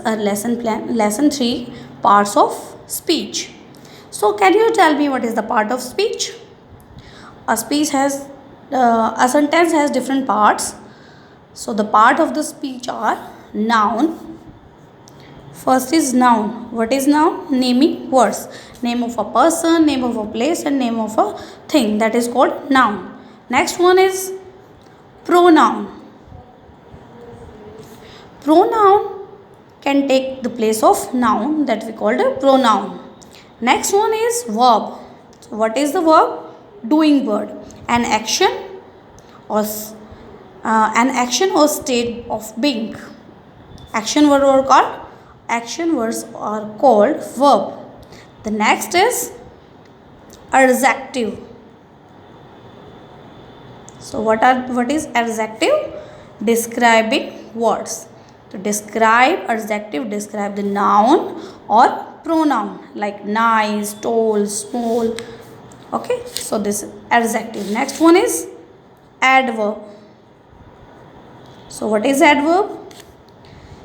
our lesson plan, lesson 3, parts of speech. So can you tell me what is the part of speech? A speech has a sentence has different parts. So the part of the speech are noun. First is noun. What is noun? Naming words. Name of a person, name of a place, and name of a thing. That is called noun. Next one is pronoun. Pronoun can take the place of noun, that we called a pronoun. Next one is verb. So what is the verb? Doing word. An action or state of being. Action words are called verb. The next is adjective. So what is adjective? Describing words. To describe, adjective describe the noun or pronoun like nice, tall, small. Okay, so this is adjective. Next one is adverb. So what is adverb?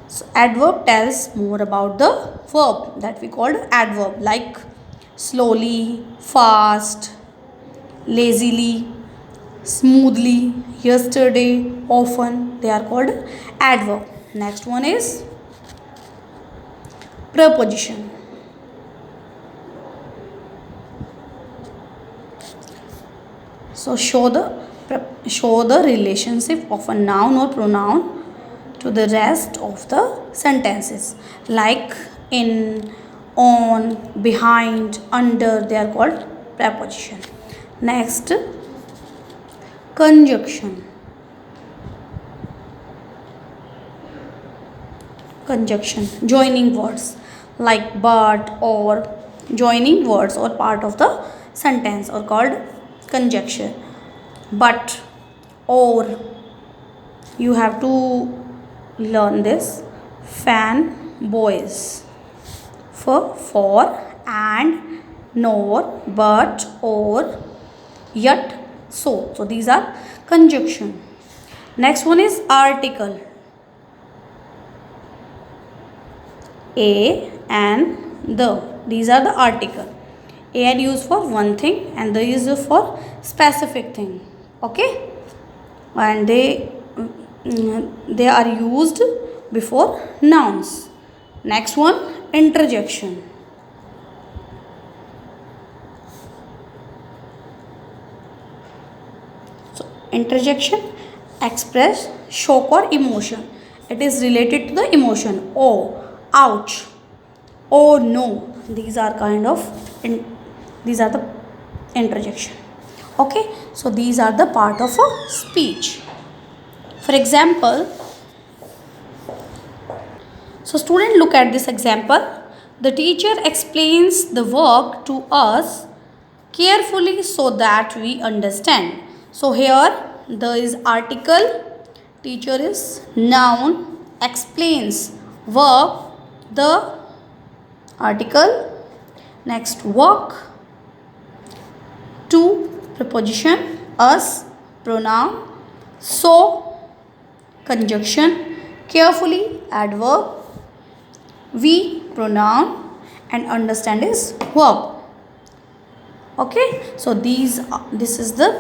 So adverb tells more about the verb, that we called adverb, like slowly, fast, lazily, smoothly, yesterday, often. They are called adverb. Next one is preposition. So show the relationship of a noun or pronoun to the rest of the sentences, like in, on, behind, under. They are called preposition. Next, conjunction. Joining words like but, or. Joining words or part of the sentence are called conjunction. But, or. You have to learn this. Fan, boys. For, and, nor, but, or, yet, so. So these are conjunction. Next one is article. A and the. These are the article. A and used for one thing and the is for specific thing. Okay, and they are used before nouns. Next one, interjection. So interjection express shock or emotion. It is related to the emotion. Oh, ouch, oh no. These are the interjection. Okay, so these are the part of a speech. For example, so student, look at this example. The teacher explains the work to us carefully so that we understand. So here there is article, teacher is noun, explains verb, the article. Next, work, to, preposition, us, pronoun, so, conjunction, carefully, adverb, we, pronoun, and understand is verb. Okay, so these are the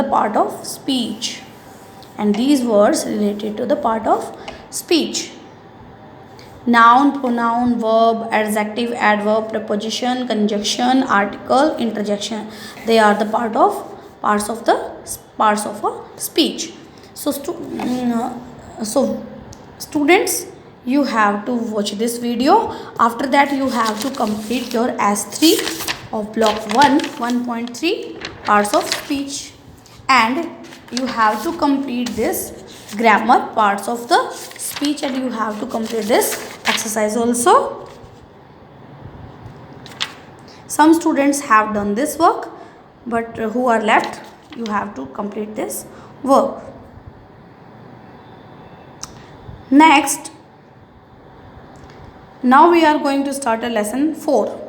part of speech, and these words related to the part of speech. Noun, pronoun, verb, adjective, adverb, preposition, conjunction, article, interjection. They are the parts of a speech. So students, you have to watch this video. After that, you have to complete your S3 of block 1.3 parts of speech, and you have to complete this grammar parts of the speech, and you have to complete this exercise also. Some students have done this work, but who are left, you have to complete this work. Next, now we are going to start a lesson 4.